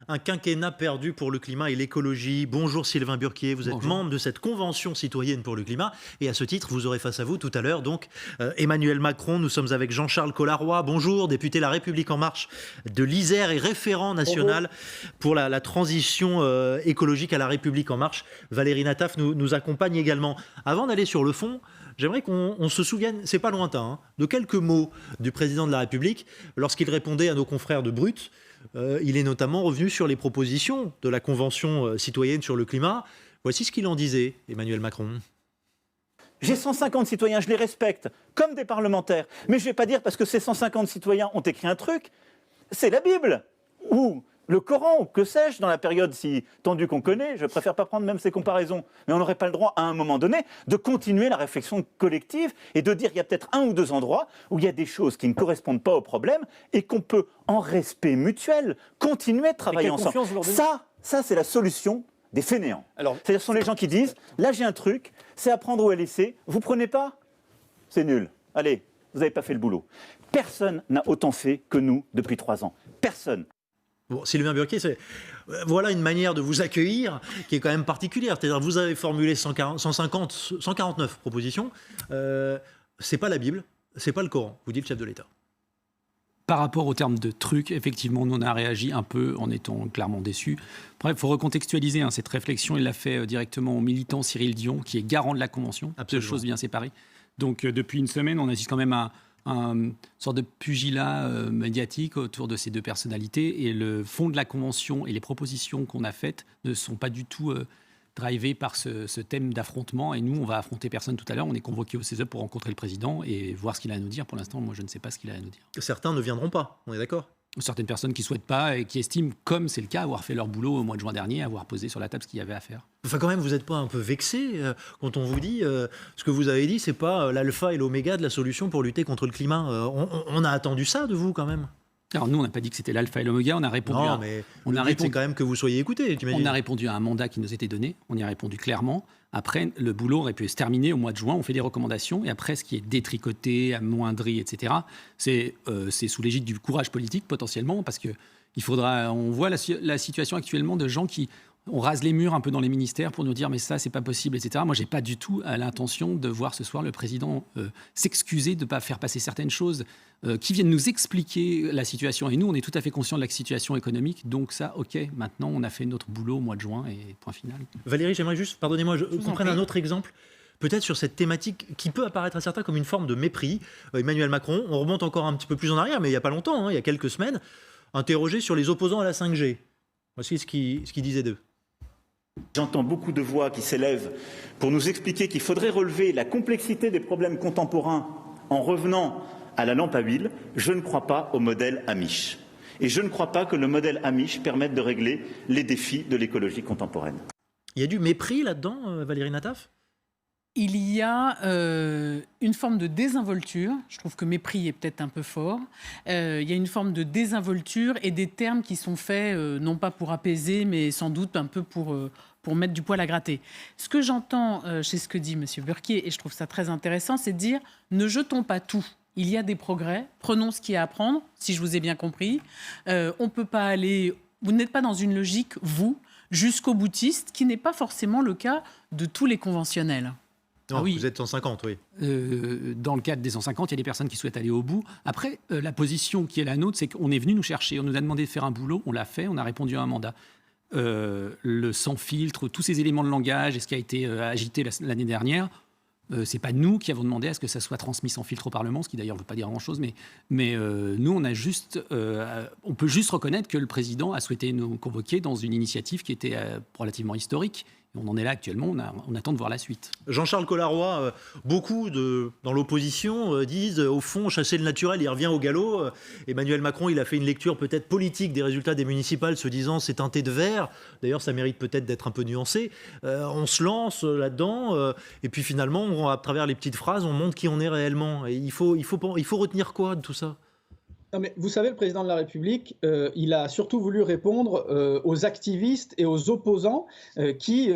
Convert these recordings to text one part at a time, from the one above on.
Un quinquennat perdu pour le climat et l'écologie. Bonjour Sylvain Burquier, vous êtes Bonjour. membre de cette convention citoyenne pour le climat. Et à ce titre, vous aurez face à vous tout à l'heure donc Emmanuel Macron. Nous sommes avec Jean-Charles Colarroy. Bonjour, député La République En Marche de l'Isère et référent national pour la transition écologique à La République En Marche. Valérie Nataf nous accompagne également. Avant d'aller sur le fond, j'aimerais qu'on se souvienne, c'est pas lointain, hein, de quelques mots du président de la République lorsqu'il répondait à nos confrères de Brut. Il est notamment revenu sur les propositions de la Convention citoyenne sur le climat. Voici ce qu'il en disait, Emmanuel Macron. J'ai 150 citoyens, je les respecte, comme des parlementaires. Mais je ne vais pas dire parce que ces 150 citoyens ont écrit un truc, c'est la Bible, ou le Coran, ou que sais-je, dans la période si tendue qu'on connaît. Je préfère pas prendre même ces comparaisons. Mais on n'aurait pas le droit, à un moment donné, de continuer la réflexion collective et de dire qu'il y a peut-être un ou deux endroits où il y a des choses qui ne correspondent pas au problème et qu'on peut, en respect mutuel, continuer de travailler ensemble. Ça, c'est la solution des fainéants. C'est-à-dire, ce sont les gens qui disent, là j'ai un truc, c'est à prendre ou à laisser, vous prenez pas, c'est nul. Allez, vous n'avez pas fait le boulot. Personne n'a autant fait que nous depuis 3 ans. Personne. Bon, Sylvain Burquier, voilà une manière de vous accueillir qui est quand même particulière. C'est-à-dire, vous avez formulé 149 propositions. C'est pas la Bible, c'est pas le Coran, vous dit le chef de l'État. Par rapport au terme de truc, effectivement, nous on a réagi un peu en étant clairement déçus. Bref, il faut recontextualiser cette réflexion. Il l'a fait directement au militant Cyril Dion, qui est garant de la Convention. Deux choses bien séparées. Donc, depuis une semaine, on assiste quand même à une sorte de pugilat médiatique autour de ces deux personnalités. Et le fond de la Convention et les propositions qu'on a faites ne sont pas du tout drivés par ce thème d'affrontement. Et nous, on va affronter personne tout à l'heure. On est convoqué au CESE pour rencontrer le président et voir ce qu'il a à nous dire. Pour l'instant, moi, je ne sais pas ce qu'il a à nous dire. Certains ne viendront pas, on est d'accord ? Certaines personnes qui ne souhaitent pas et qui estiment, comme c'est le cas, avoir fait leur boulot au mois de juin dernier, avoir posé sur la table ce qu'il y avait à faire. Enfin, quand même, vous n'êtes pas un peu vexé quand on vous dit ce que vous avez dit, c'est pas l'alpha et l'oméga de la solution pour lutter contre le climat. On a attendu ça de vous, quand même. Alors nous, on n'a pas dit que c'était l'alpha et l'oméga, on a répondu non, mais le but, c'est quand même que vous soyez écoutés, t'imagines. On a répondu à un mandat qui nous était donné, on y a répondu clairement. Après, le boulot aurait pu se terminer au mois de juin, on fait des recommandations, et après, ce qui est détricoté, amoindri, etc., c'est sous l'égide du courage politique, potentiellement, parce que on voit la situation actuellement de gens qui... On rase les murs un peu dans les ministères pour nous dire mais ça c'est pas possible, etc. Moi j'ai pas du tout l'intention de voir ce soir le président s'excuser de ne pas faire passer certaines choses qui viennent nous expliquer la situation. Et nous on est tout à fait conscients de la situation économique, donc ça ok, maintenant on a fait notre boulot au mois de juin et point final. Valérie, j'aimerais juste, pardonnez-moi, qu'on prenne un autre exemple. Peut-être sur cette thématique qui peut apparaître à certains comme une forme de mépris. Emmanuel Macron, on remonte encore un petit peu plus en arrière, mais il n'y a pas longtemps, il y a quelques semaines, interrogé sur les opposants à la 5G. Voici ce qu'il disait d'eux. J'entends beaucoup de voix qui s'élèvent pour nous expliquer qu'il faudrait relever la complexité des problèmes contemporains en revenant à la lampe à huile. Je ne crois pas au modèle Amish. Et je ne crois pas que le modèle Amish permette de régler les défis de l'écologie contemporaine. Il y a du mépris là-dedans, Valérie Nataf ? Il y a une forme de désinvolture. Je trouve que mépris est peut-être un peu fort. Il y a une forme de désinvolture et des termes qui sont faits, non pas pour apaiser, mais sans doute un peu pour mettre du poil à gratter. Ce que j'entends chez ce que dit M. Burquier, et je trouve ça très intéressant, c'est de dire « ne jetons pas tout ». Il y a des progrès, prenons ce qu'il y a à prendre, si je vous ai bien compris. On peut pas aller... Vous n'êtes pas dans une logique, vous, jusqu'au boutiste, qui n'est pas forcément le cas de tous les conventionnels. Non, oui. Vous êtes 150, oui. Dans le cadre des 150, il y a des personnes qui souhaitent aller au bout. Après, la position qui est la nôtre, c'est qu'on est venu nous chercher. On nous a demandé de faire un boulot, on l'a fait, on a répondu à un mandat. Le sans filtre, tous ces éléments de langage et ce qui a été agité l'année dernière, c'est pas nous qui avons demandé à ce que ça soit transmis sans filtre au Parlement, ce qui d'ailleurs ne veut pas dire grand-chose, mais nous, on peut juste reconnaître que le président a souhaité nous convoquer dans une initiative qui était relativement historique. On en est là actuellement, on attend de voir la suite. Jean-Charles Colarroy, beaucoup dans l'opposition disent au fond chasser le naturel, il revient au galop. Emmanuel Macron, il a fait une lecture peut-être politique des résultats des municipales, se disant c'est teinté de vert. D'ailleurs, ça mérite peut-être d'être un peu nuancé. On se lance là-dedans et puis finalement, à travers les petites phrases, on montre qui on est réellement. Et il faut retenir quoi de tout ça ? Non, mais vous savez, le président de la République, il a surtout voulu répondre aux activistes et aux opposants qui,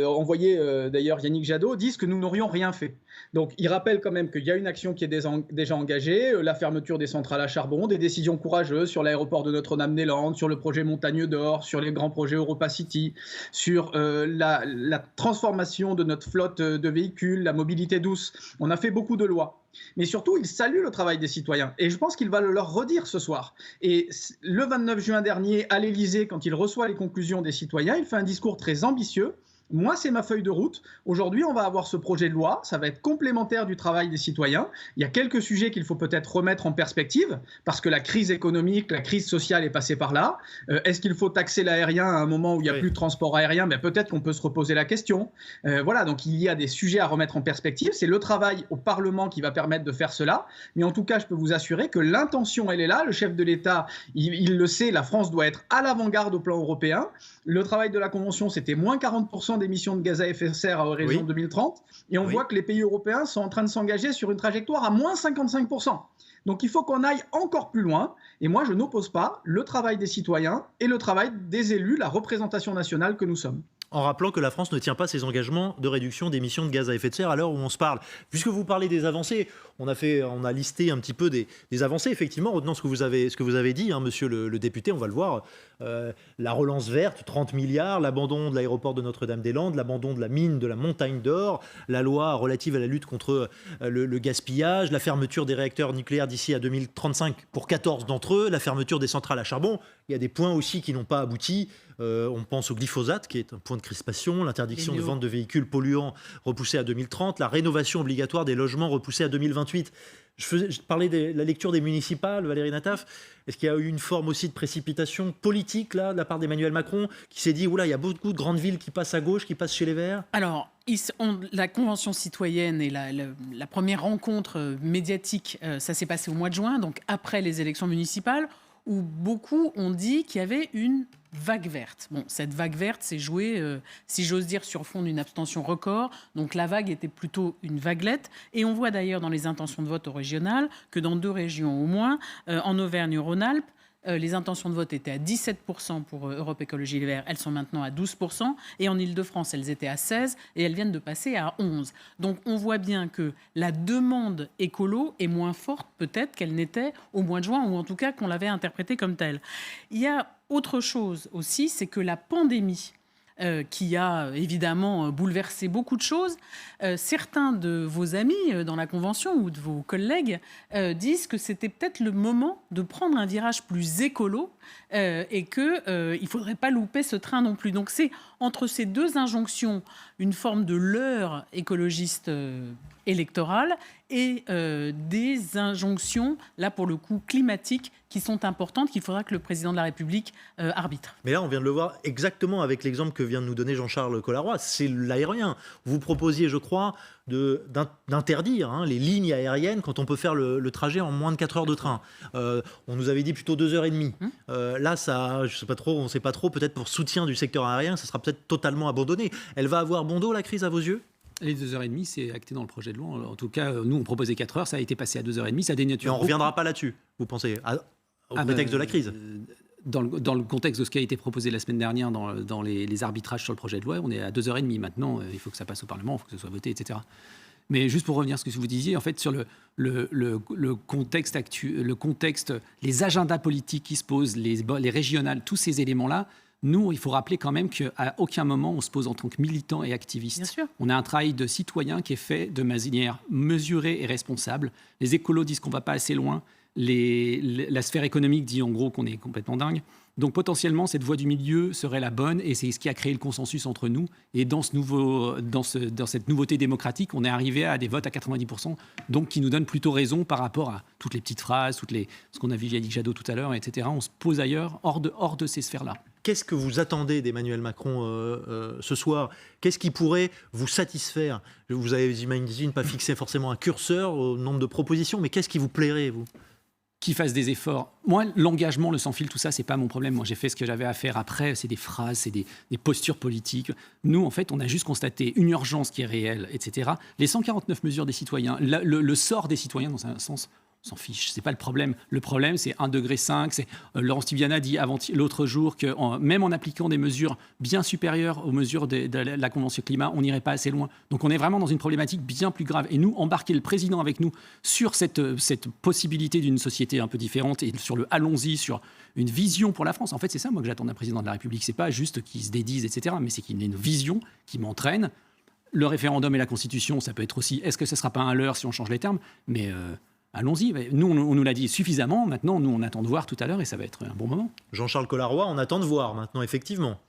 envoyés d'ailleurs Yannick Jadot, disent que nous n'aurions rien fait. Donc il rappelle quand même qu'il y a une action qui est déjà engagée, la fermeture des centrales à charbon, des décisions courageuses sur l'aéroport de Notre-Dame-des-Landes, sur le projet Montagneux d'Or, sur les grands projets Europa City, sur la transformation de notre flotte de véhicules, la mobilité douce. On a fait beaucoup de lois. Mais surtout, il salue le travail des citoyens. Et je pense qu'il va le leur redire ce soir. Et le 29 juin dernier, à l'Élysée, quand il reçoit les conclusions des citoyens, il fait un discours très ambitieux. Moi, c'est ma feuille de route. Aujourd'hui, on va avoir ce projet de loi. Ça va être complémentaire du travail des citoyens. Il y a quelques sujets qu'il faut peut-être remettre en perspective, parce que la crise économique, la crise sociale est passée par là. Est-ce qu'il faut taxer l'aérien à un moment où il n'y a plus de transport aérien? Peut-être qu'on peut se reposer la question. Voilà, donc il y a des sujets à remettre en perspective. C'est le travail au Parlement qui va permettre de faire cela. Mais en tout cas, je peux vous assurer que l'intention, elle est là. Le chef de l'État, il le sait, la France doit être à l'avant-garde au plan européen. Le travail de la Convention, c'était moins 40% d'émissions de gaz à effet de serre à horizon 2030. Et on voit que les pays européens sont en train de s'engager sur une trajectoire à moins 55%. Donc il faut qu'on aille encore plus loin. Et moi, je n'oppose pas le travail des citoyens et le travail des élus, la représentation nationale que nous sommes. En rappelant que la France ne tient pas ses engagements de réduction d'émissions de gaz à effet de serre à l'heure où on se parle. Puisque vous parlez des avancées, on a listé un petit peu des avancées, effectivement, retenant ce que vous avez dit, monsieur le député, on va le voir. La relance verte, 30 milliards, l'abandon de l'aéroport de Notre-Dame-des-Landes, l'abandon de la mine de la Montagne d'Or, la loi relative à la lutte contre le gaspillage, la fermeture des réacteurs nucléaires d'ici à 2035 pour 14 d'entre eux, la fermeture des centrales à charbon. Il y a des points aussi qui n'ont pas abouti. On pense au glyphosate, qui est un point de crispation, l'interdiction de vente de véhicules polluants repoussée à 2030, la rénovation obligatoire des logements repoussée à 2028. Je parlais de la lecture des municipales, Valérie Nataf. Est-ce qu'il y a eu une forme aussi de précipitation politique là, de la part d'Emmanuel Macron, qui s'est dit, oula, il y a beaucoup de grandes villes qui passent à gauche, qui passent chez les Verts? Alors, la Convention citoyenne et la première rencontre médiatique, ça s'est passé au mois de juin, donc après les élections municipales, où beaucoup ont dit qu'il y avait une vague verte. Bon, cette vague verte s'est jouée, si j'ose dire, sur fond d'une abstention record. Donc la vague était plutôt une vaguelette. Et on voit d'ailleurs dans les intentions de vote au régional que dans 2 régions au moins, en Auvergne-Rhône-Alpes, les intentions de vote étaient à 17% pour Europe Écologie Les Verts. Elles sont maintenant à 12%. Et en Ile-de-France, elles étaient à 16% et elles viennent de passer à 11%. Donc on voit bien que la demande écolo est moins forte peut-être qu'elle n'était au mois de juin, ou en tout cas qu'on l'avait interprétée comme telle. Il y a autre chose aussi, c'est que la pandémie qui a évidemment bouleversé beaucoup de choses. Certains de vos amis dans la Convention ou de vos collègues disent que c'était peut-être le moment de prendre un virage plus écolo et qu'il ne faudrait pas louper ce train non plus. Donc c'est entre ces 2 injonctions une forme de leurre écologiste électorale et des injonctions, là pour le coup climatiques, qui sont importantes, qu'il faudra que le président de la République arbitre. Mais là, on vient de le voir exactement avec l'exemple que vient de nous donner Jean-Charles Colarroy, c'est l'aérien. Vous proposiez, je crois, d'interdire les lignes aériennes quand on peut faire le trajet en moins de 4 heures de train. On nous avait dit plutôt 2h30. Là, ça, je sais pas trop, on ne sait pas trop, peut-être pour soutien du secteur aérien, ça sera peut-être totalement abandonné. Elle va avoir bon dos, la crise, à vos yeux ? Les 2h30, c'est acté dans le projet de loi. En tout cas, nous, on proposait 4 heures, ça a été passé à 2h30, ça dénature. Mais on ne reviendra pas là-dessus, vous pensez, au prétexte de la crise? Dans le contexte de ce qui a été proposé la semaine dernière dans les arbitrages sur le projet de loi, on est à 2h30 maintenant, il faut que ça passe au Parlement, il faut que ce soit voté, etc. Mais juste pour revenir à ce que vous disiez, en fait, sur le contexte actuel, les agendas politiques qui se posent, les régionales, tous ces éléments-là, nous, il faut rappeler quand même qu'à aucun moment on se pose en tant que militant et activiste. Bien sûr. On a un travail de citoyen qui est fait de manière mesurée et responsable. Les écolos disent qu'on ne va pas assez loin. La sphère économique dit en gros qu'on est complètement dingue. Donc potentiellement, cette voie du milieu serait la bonne et c'est ce qui a créé le consensus entre nous. Et dans cette nouveauté démocratique, on est arrivé à des votes à 90%, donc qui nous donne plutôt raison par rapport à toutes les petites phrases, ce qu'on a vu Yannick Jadot tout à l'heure, etc. On se pose ailleurs, hors de ces sphères-là. Qu'est-ce que vous attendez d'Emmanuel Macron ce soir? Qu'est-ce qui pourrait vous satisfaire? Vous avez, j'imagine, pas fixé forcément un curseur au nombre de propositions, mais qu'est-ce qui vous plairait, vous? Qui fasse des efforts. Moi, l'engagement, le sans-fil, tout ça, c'est pas mon problème. Moi, j'ai fait ce que j'avais à faire après. C'est des phrases, c'est des postures politiques. Nous, en fait, on a juste constaté une urgence qui est réelle, etc. Les 149 mesures des citoyens, le sort des citoyens, dans un sens, s'en fiche, c'est pas le problème. Le problème, c'est 1,5 degré. Laurence Tibiana dit l'autre jour que même en appliquant des mesures bien supérieures aux mesures de la Convention climat, on n'irait pas assez loin. Donc on est vraiment dans une problématique bien plus grave. Et nous, embarquer le président avec nous sur cette possibilité d'une société un peu différente et sur le allons-y, sur une vision pour la France. En fait, c'est ça, moi, que j'attends d'un président de la République. C'est pas juste qu'il se dédise, etc., mais c'est qu'il ait une vision qui m'entraîne. Le référendum et la Constitution, ça peut être aussi, est-ce que ce ne sera pas un leurre si on change les termes ? Mais allons-y. Nous, on nous l'a dit suffisamment. Maintenant, nous, on attend de voir tout à l'heure et ça va être un bon moment. Jean-Charles Colas-Roy, on attend de voir maintenant, effectivement.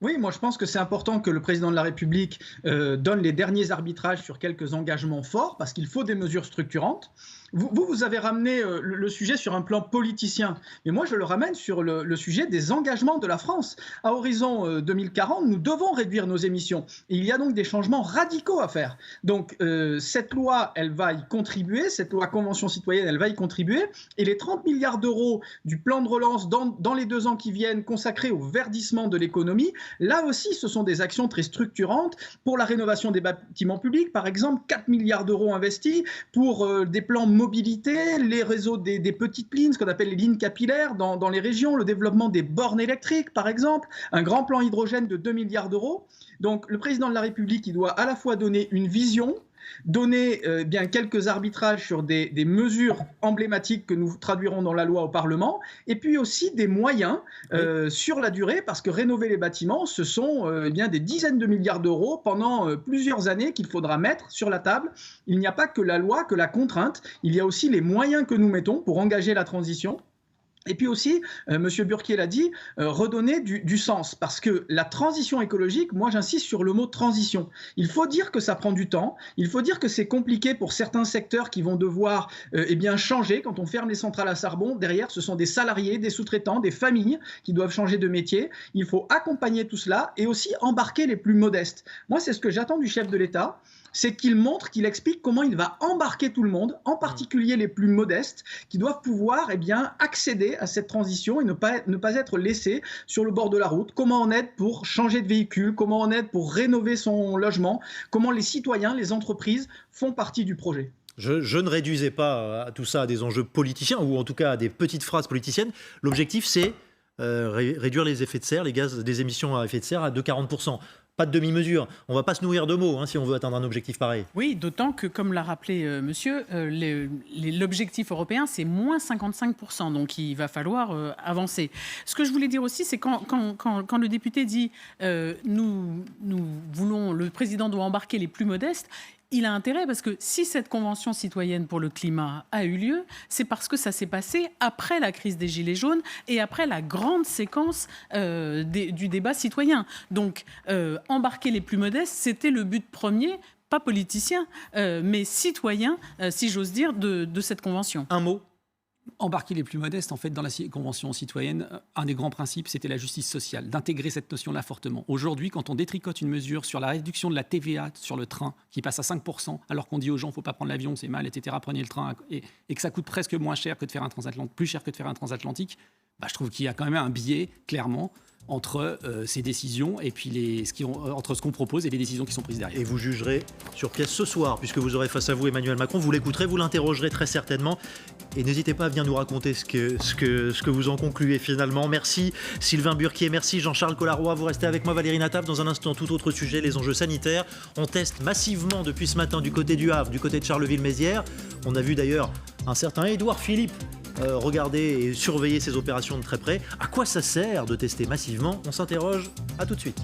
Oui, moi je pense que c'est important que le président de la République donne les derniers arbitrages sur quelques engagements forts, parce qu'il faut des mesures structurantes. Vous avez ramené le sujet sur un plan politicien, mais moi je le ramène sur le sujet des engagements de la France. À horizon 2040, nous devons réduire nos émissions. Et il y a donc des changements radicaux à faire. Donc cette loi, elle va y contribuer, cette loi Convention citoyenne, elle va y contribuer. Et les 30 milliards d'euros du plan de relance dans les 2 ans qui viennent consacrés au verdissement de l'économie, là aussi ce sont des actions très structurantes pour la rénovation des bâtiments publics. Par exemple, 4 milliards d'euros investis pour des plans mobilité, les réseaux des petites lignes, ce qu'on appelle les lignes capillaires dans les régions, le développement des bornes électriques par exemple, un grand plan hydrogène de 2 milliards d'euros. Donc le président de la République, il doit à la fois donner une vision, donner bien quelques arbitrages sur des mesures emblématiques que nous traduirons dans la loi au Parlement, et puis aussi des moyens sur la durée, parce que rénover les bâtiments, ce sont bien des dizaines de milliards d'euros pendant plusieurs années qu'il faudra mettre sur la table. Il n'y a pas que la loi, que la contrainte, il y a aussi les moyens que nous mettons pour engager la transition. Et puis aussi, M. Burquier l'a dit, redonner du sens. Parce que la transition écologique, moi j'insiste sur le mot transition. Il faut dire que ça prend du temps, il faut dire que c'est compliqué pour certains secteurs qui vont devoir changer. Quand on ferme les centrales à charbon, derrière ce sont des salariés, des sous-traitants, des familles qui doivent changer de métier. Il faut accompagner tout cela et aussi embarquer les plus modestes. Moi c'est ce que j'attends du chef de l'État. C'est qu'il montre, qu'il explique comment il va embarquer tout le monde, en particulier les plus modestes, qui doivent pouvoir accéder à cette transition et ne pas être laissés sur le bord de la route. Comment on aide pour changer de véhicule, comment on aide pour rénover son logement, comment les citoyens, les entreprises font partie du projet. Je ne réduisais pas tout ça à des enjeux politiciens, ou en tout cas à des petites phrases politiciennes. L'objectif, c'est réduire les effets de serre, les gaz des émissions à effet de serre de 40%. Pas de demi-mesure. On ne va pas se nourrir de mots si on veut atteindre un objectif pareil. Oui, d'autant que, comme l'a rappelé monsieur, l'objectif européen, c'est moins 55%. Donc, il va falloir avancer. Ce que je voulais dire aussi, c'est quand le député dit nous voulons, le président doit embarquer les plus modestes, il a intérêt parce que si cette convention citoyenne pour le climat a eu lieu, c'est parce que ça s'est passé après la crise des Gilets jaunes et après la grande séquence du débat citoyen. Donc, embarquer les plus modestes, c'était le but premier, pas politicien, mais citoyen, si j'ose dire, de cette convention. Un mot. Embarquer les plus modestes, en fait, dans la Convention citoyenne, un des grands principes, c'était la justice sociale, d'intégrer cette notion-là fortement. Aujourd'hui, quand on détricote une mesure sur la réduction de la TVA sur le train, qui passe à 5%, alors qu'on dit aux gens, il ne faut pas prendre l'avion, c'est mal, etc., prenez le train, et que ça coûte presque moins cher que de faire un transatlantique, plus cher que de faire un transatlantique, je trouve qu'il y a quand même un biais, clairement, entre ces décisions et puis entre ce qu'on propose et les décisions qui sont prises derrière. Et vous jugerez sur pièce ce soir, puisque vous aurez face à vous Emmanuel Macron, vous l'écouterez, vous l'interrogerez très certainement, et n'hésitez pas à venir nous raconter ce que vous en concluez finalement. Merci Sylvain Burquier, merci Jean-Charles Colas-Roy, vous restez avec moi Valérie Nataf, dans un instant tout autre sujet, les enjeux sanitaires. On teste massivement depuis ce matin du côté du Havre, du côté de Charleville-Mézières. On a vu d'ailleurs un certain Édouard Philippe regarder et surveiller ces opérations de très près. À quoi ça sert de tester massivement ? On s'interroge, à tout de suite.